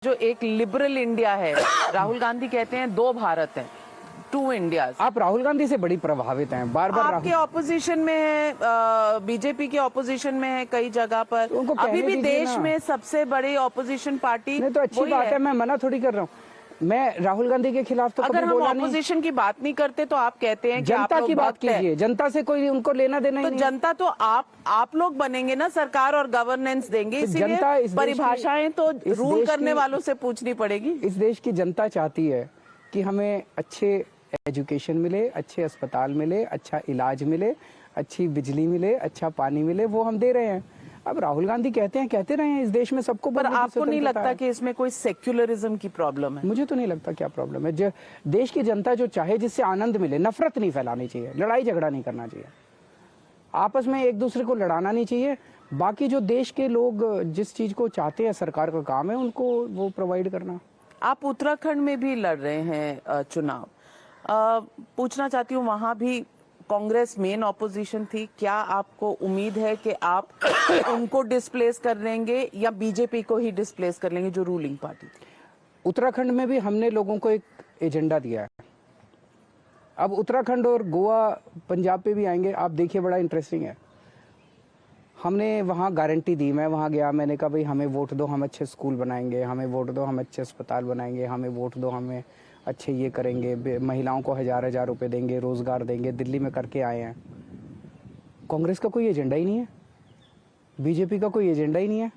जो एक liberal India है, राहुल गांधी कहते हैं दो भारत हैं, टू इंडिया। आप राहुल गांधी से बड़ी प्रभावित हैं, बार बार आपके ऑपोजिशन में है, बीजेपी के ऑपोजिशन में है कई जगह पर। तो अभी भी देश में सबसे बड़ी ऑपोजिशन पार्टी नहीं तो अच्छी बात है, मैं मना थोड़ी कर रहा हूँ। मैं राहुल गांधी के खिलाफ तो अगर हम ऑपोजिशन की बात नहीं करते तो आप कहते हैं कि जनता की बात कीजिए। जनता से कोई उनको लेना देना तो नहीं। जनता तो आप लोग बनेंगे ना सरकार और गवर्नेंस देंगे, इसीलिए परिभाषाएं तो रूल करने वालों से पूछनी पड़ेगी। इस देश की जनता चाहती है कि हमें अच्छे एजुकेशन मिले, अच्छे अस्पताल मिले, अच्छा इलाज मिले, अच्छी बिजली मिले, अच्छा पानी मिले, वो हम दे रहे हैं। अब राहुल गांधी कहते रहे हैं इस देश में सबको। पर आपको नहीं लगता कि इसमें कोई सेक्युलरिज्म की प्रॉब्लम है? मुझे तो नहीं लगता क्या प्रॉब्लम है। जो देश की जनता जो चाहे, जिससे आनंद मिले, नफरत नहीं फैलानी चाहिए, लड़ाई झगड़ा नहीं करना चाहिए, आपस में एक दूसरे को लड़ाना नहीं चाहिए। बाकी जो देश के लोग जिस चीज को चाहते हैं, सरकार का काम है उनको वो प्रोवाइड करना। आप उत्तराखंड में भी लड़ रहे हैं चुनाव, पूछना चाहती हूँ, वहां भी कांग्रेस मेन ऑपोजिशन थी। क्या आपको उम्मीद है कि आप उनको डिस्प्लेस कर लेंगे या बीजेपी को ही डिस्प्लेस कर लेंगे जो रूलिंग पार्टी थी? उत्तराखंड में भी हमने लोगों को एक एजेंडा दिया है। अब उत्तराखंड और गोवा, पंजाब पे भी आएंगे, आप देखिए, बड़ा इंटरेस्टिंग है। हमने वहाँ गारंटी दी, मैं वहाँ गया, मैंने कहा भाई हमें वोट दो, हम अच्छे स्कूल बनाएंगे, हमें वोट दो, हम अच्छे अस्पताल बनाएंगे, हमें वोट दो, हमें अच्छे ये करेंगे, महिलाओं को 1000-1000 रुपए देंगे, रोजगार देंगे। दिल्ली में करके आए हैं। कांग्रेस का कोई एजेंडा ही नहीं है, बीजेपी का कोई एजेंडा ही नहीं है।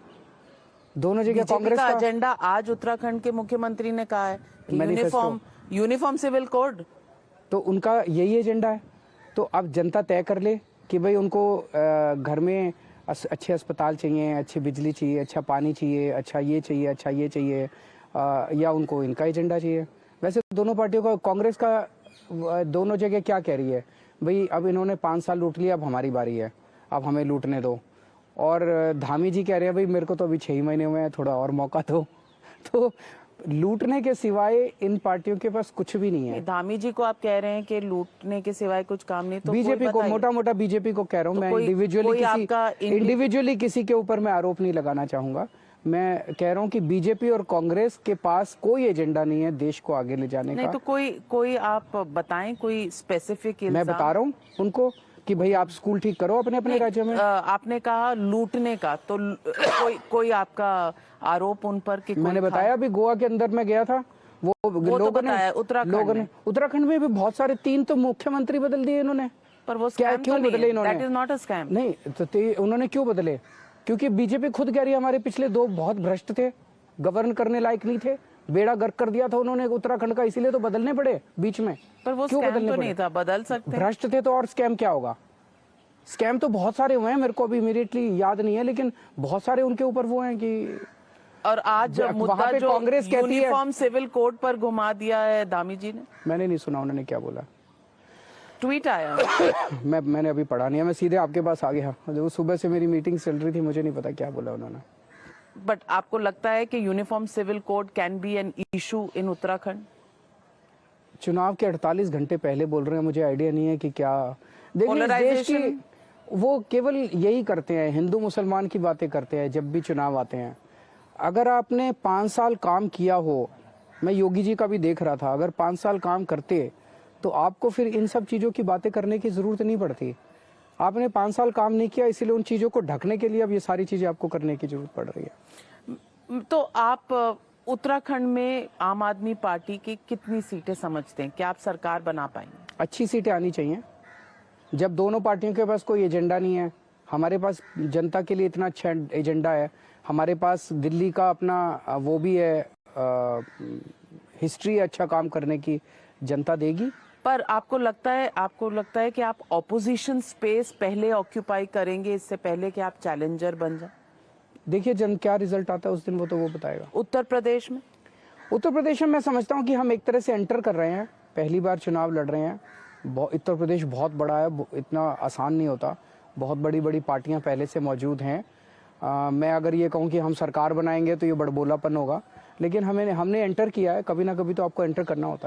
दोनों जगह कांग्रेस का एजेंडा आज उत्तराखंड के मुख्यमंत्री ने कहा है कि यूनिफॉर्म सिविल कोड, तो उनका यही एजेंडा है। तो अब जनता तय कर ले कि भाई उनको घर में अच्छे अस्पताल चाहिए, अच्छी बिजली चाहिए, अच्छा पानी चाहिए, अच्छा ये चाहिए, अच्छा ये चाहिए, या उनको इनका एजेंडा चाहिए। वैसे दोनों पार्टियों का, कांग्रेस का दोनों जगह क्या कह रही है, भाई अब इन्होंने 5 साल लूट लिया, अब हमारी बारी है, अब हमें लूटने दो। और धामी जी कह रहे हैं भाई मेरे को तो अभी 6 महीने हुए हैं, थोड़ा और मौका दो। तो लूटने के सिवाय इन पार्टियों के पास कुछ भी नहीं है। धामी जी को आप कह रहे हैं कि लूटने के सिवाय कुछ काम नहीं, तो बीजेपी को, मोटा मोटा बीजेपी को कह रहा हूँ मैं। इंडिविजुअली किसी के ऊपर मैं आरोप नहीं लगाना चाहूंगा। मैं कह रहा हूँ कि बीजेपी और कांग्रेस के पास कोई एजेंडा नहीं है देश को आगे ले जाने नहीं, का। तो कोई आप बताएं, कोई स्पेसिफिक इल्जाम। मैं बता रहा हूँ उनको कि भाई आप स्कूल ठीक करो अपने अपने राज्य में। आपने कहा लूटने का, तो कोई आपका आरोप उन पर कि मैंने बताया अभी गोवा के अंदर मैं गया था, वो लोगों ने, उत्तराखंड में भी बहुत सारे, 3 तो मुख्यमंत्री बदल दिए इन्होंने। पर वो क्या क्यों बदले इन्होंने? That is not a scam. नहीं तो उन्होंने क्यों बदले? क्योंकि बीजेपी खुद कह रही है हमारे पिछले 2 बहुत भ्रष्ट थे, गवर्न करने लायक नहीं थे, बेड़ा गर्क कर दिया था उन्होंने उत्तराखंड का, इसीलिए तो बदलने पड़े बीच में। पर वो क्यों बदलने नहीं था, बदल सकते। भ्रष्ट थे तो और स्कैम क्या होगा? स्कैम तो बहुत सारे हुए हैं, मेरे को अभी इमीडिएटली याद नहीं है, लेकिन बहुत सारे उनके ऊपर वो हैं कि। और आज मुद्दा जो कांग्रेस कहती है यूनिफॉर्म सिविल कोड पर घुमा दिया है धामी जी ने। मैंने नहीं सुना उन्होंने क्या बोला, ट्वीट आया। मैंने अभी पढ़ा नहीं है, मैं सीधे आपके पास आ गया। वो सुबह से मेरी मीटिंग चल रही थी, मुझे नहीं पता क्या बोला उन्होंने। बट आपको लगता है कि uniform civil code can be an issue in Uttarakhand? चुनाव के 48 घंटे पहले बोल रहे हैं, मुझे आइडिया नहीं है कि क्या। देखिए देश की वो केवल यही करते हैं, हिंदू मुसलमान की बातें करते हैं जब भी चुनाव आते हैं। अगर आपने 5 साल काम किया हो, मैं योगी जी का भी देख रहा था, अगर 5 साल काम करते तो आपको फिर इन सब चीजों की बातें करने की जरूरत नहीं पड़ती। आपने 5 साल काम नहीं किया, इसीलिए उन चीजों को ढकने के लिए अब ये सारी चीजें आपको करने की जरूरत पड़ रही है। तो आप उत्तराखंड में आम आदमी पार्टी की कितनी सीटें समझते हैं, क्या आप सरकार बना पाएंगे? अच्छी सीटें आनी चाहिए। जब दोनों पार्टियों के पास कोई एजेंडा नहीं है, हमारे पास जनता के लिए इतना अच्छा एजेंडा है, हमारे पास दिल्ली का अपना वो भी है, हिस्ट्री अच्छा काम करने की, जनता देगी। पर आपको लगता है कि आप ऑपोजिशन स्पेस पहले ऑक्यूपाई करेंगे इससे पहले कि आप चैलेंजर बन जाए? देखिए क्या रिजल्ट आता है उस दिन वो बताएगा। उत्तर प्रदेश में मैं समझता हूँ कि हम एक तरह से एंटर कर रहे हैं, पहली बार चुनाव लड़ रहे हैं। उत्तर प्रदेश बहुत बड़ा है, इतना आसान नहीं होता, बहुत बड़ी बड़ी पार्टियां पहले से मौजूद हैं। मैं अगर ये कहूँ कि हम सरकार बनाएंगे तो ये बड़बोलापन होगा, लेकिन हमने एंटर किया है, कभी ना कभी तो आपको एंटर करना होता है।